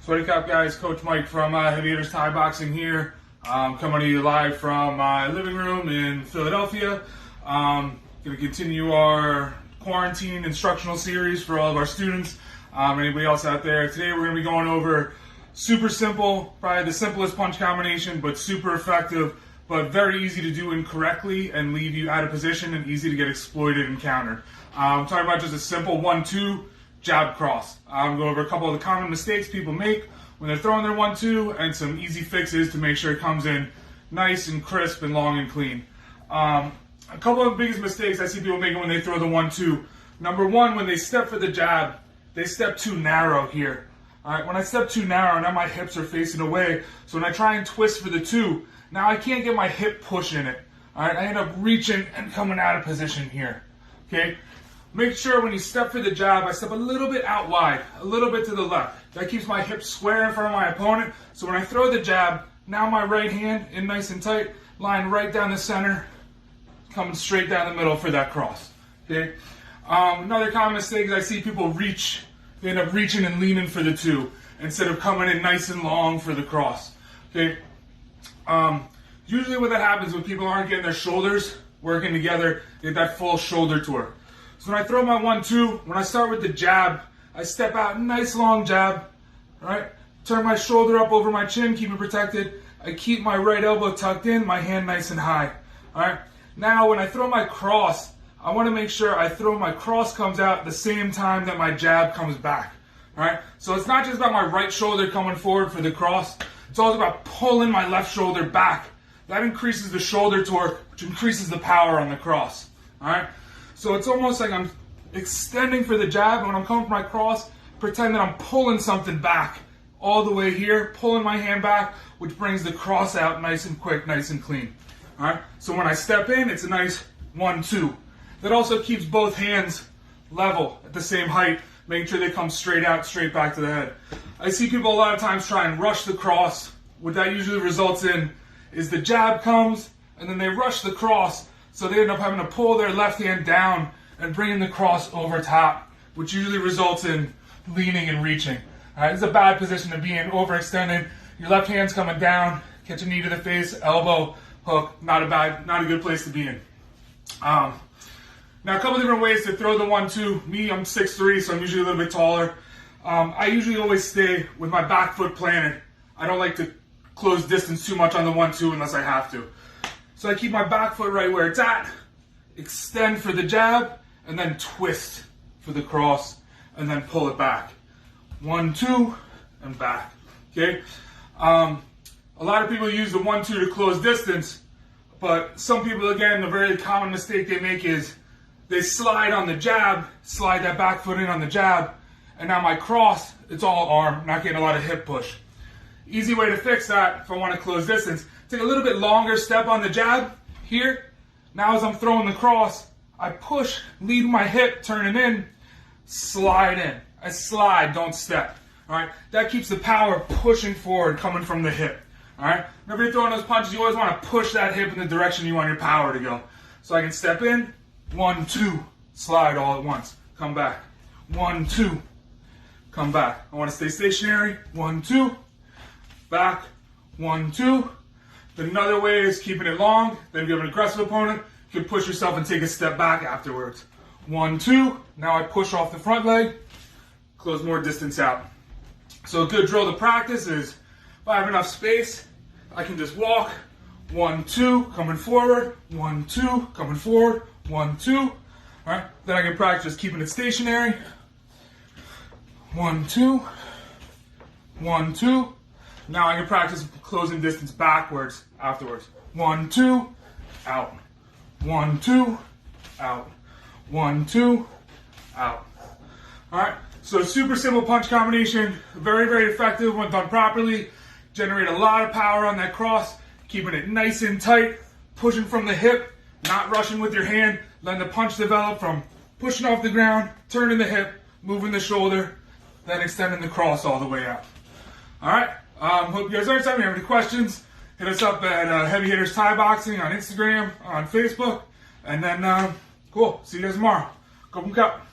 What's up, guys? Coach Mike from Heavy Hitters Thai Boxing here. Coming to you live from my living room in Philadelphia. Going to continue our quarantine instructional series for all of our students. Anybody else out there? Today we're going to be going over super simple, probably the simplest punch combination, but super effective, but very easy to do incorrectly and leave you out of position and easy to get exploited and countered. I'm talking about just a simple 1-2 jab cross. I'm going over a couple of the common mistakes people make when they're throwing their 1-2 and some easy fixes to make sure it comes in nice and crisp and long and clean. A couple of the biggest mistakes I see people making when they throw the 1-2. Number one, when they step for the jab, they step too narrow here. All right, when I step too narrow, now my hips are facing away. So when I try and twist for the 2, now I can't get my hip push in it. All right, I end up reaching and coming out of position here. Okay. Make sure when you step for the jab, I step a little bit out wide, a little bit to the left. That keeps my hips square in front of my opponent. So when I throw the jab, now my right hand in nice and tight, lying right down the center, coming straight down the middle for that cross. Okay. Another common mistake is I see people reach. They end up reaching and leaning for the 2 instead of coming in nice and long for the cross. Okay. Usually what that happens when people aren't getting their shoulders working together, they get that full shoulder torque. So when I throw my 1-2, when I start with the jab, I step out, nice long jab, right? Turn my shoulder up over my chin, keep it protected. I keep my right elbow tucked in, my hand nice and high, all right? Now when I throw my cross, I want to make sure my cross comes out at the same time that my jab comes back, all right? So it's not just about my right shoulder coming forward for the cross, it's also about pulling my left shoulder back. That increases the shoulder torque, which increases the power on the cross, all right? So it's almost like I'm extending for the jab, and when I'm coming for my cross, pretend that I'm pulling something back all the way here, pulling my hand back, which brings the cross out nice and quick, nice and clean. All right. So when I step in, it's a nice 1-2. That also keeps both hands level at the same height, making sure they come straight out, straight back to the head. I see people a lot of times try and rush the cross. What that usually results in is the jab comes, and then they rush the cross. So they end up having to pull their left hand down and bringing the cross over top, which usually results in leaning and reaching. All right, it's a bad position to be in, overextended. Your left hand's coming down, catch a knee to the face, elbow, hook. Not a good place to be in. Now a couple different ways to throw the 1-2. Me, I'm 6'3", so I'm usually a little bit taller. I usually always stay with my back foot planted. I don't like to close distance too much on the 1-2 unless I have to. So I keep my back foot right where it's at, extend for the jab, and then twist for the cross, and then pull it back. 1-2, and back. Okay? A lot of people use the 1-2 to close distance, but some people, again, the very common mistake they make is they slide on the jab, slide that back foot in on the jab, and now my cross, it's all arm, not getting a lot of hip push. Easy way to fix that if I want to close distance, take a little bit longer step on the jab here. Now as I'm throwing the cross, I push, lead my hip, turning in, slide in. I slide, don't step. All right, that keeps the power pushing forward, coming from the hip. All right, whenever you're throwing those punches, you always want to push that hip in the direction you want your power to go. So I can step in, 1-2, slide all at once, come back, 1-2, come back. I want to stay stationary, 1-2, back, 1-2. Another way is keeping it long. Then if you have an aggressive opponent, you can push yourself and take a step back afterwards. 1-2. Now I push off the front leg, close more distance out. So a good drill to practice is if I have enough space, I can just walk. 1-2, coming forward. 1-2, coming forward. 1-2. All right. Then I can practice just keeping it stationary. 1-2. 1-2. Now I can practice closing distance backwards afterwards. 1-2, out. 1-2, out. 1-2, out. All right, so super simple punch combination, very, very effective when done properly. Generate a lot of power on that cross, keeping it nice and tight, pushing from the hip, not rushing with your hand, letting the punch develop from pushing off the ground, turning the hip, moving the shoulder, then extending the cross all the way out. All right. Hope you guys learned something. If you have any questions, hit us up at Heavy Hitters Thai Boxing on Instagram, on Facebook. And then, cool. See you guys tomorrow. Go Cup.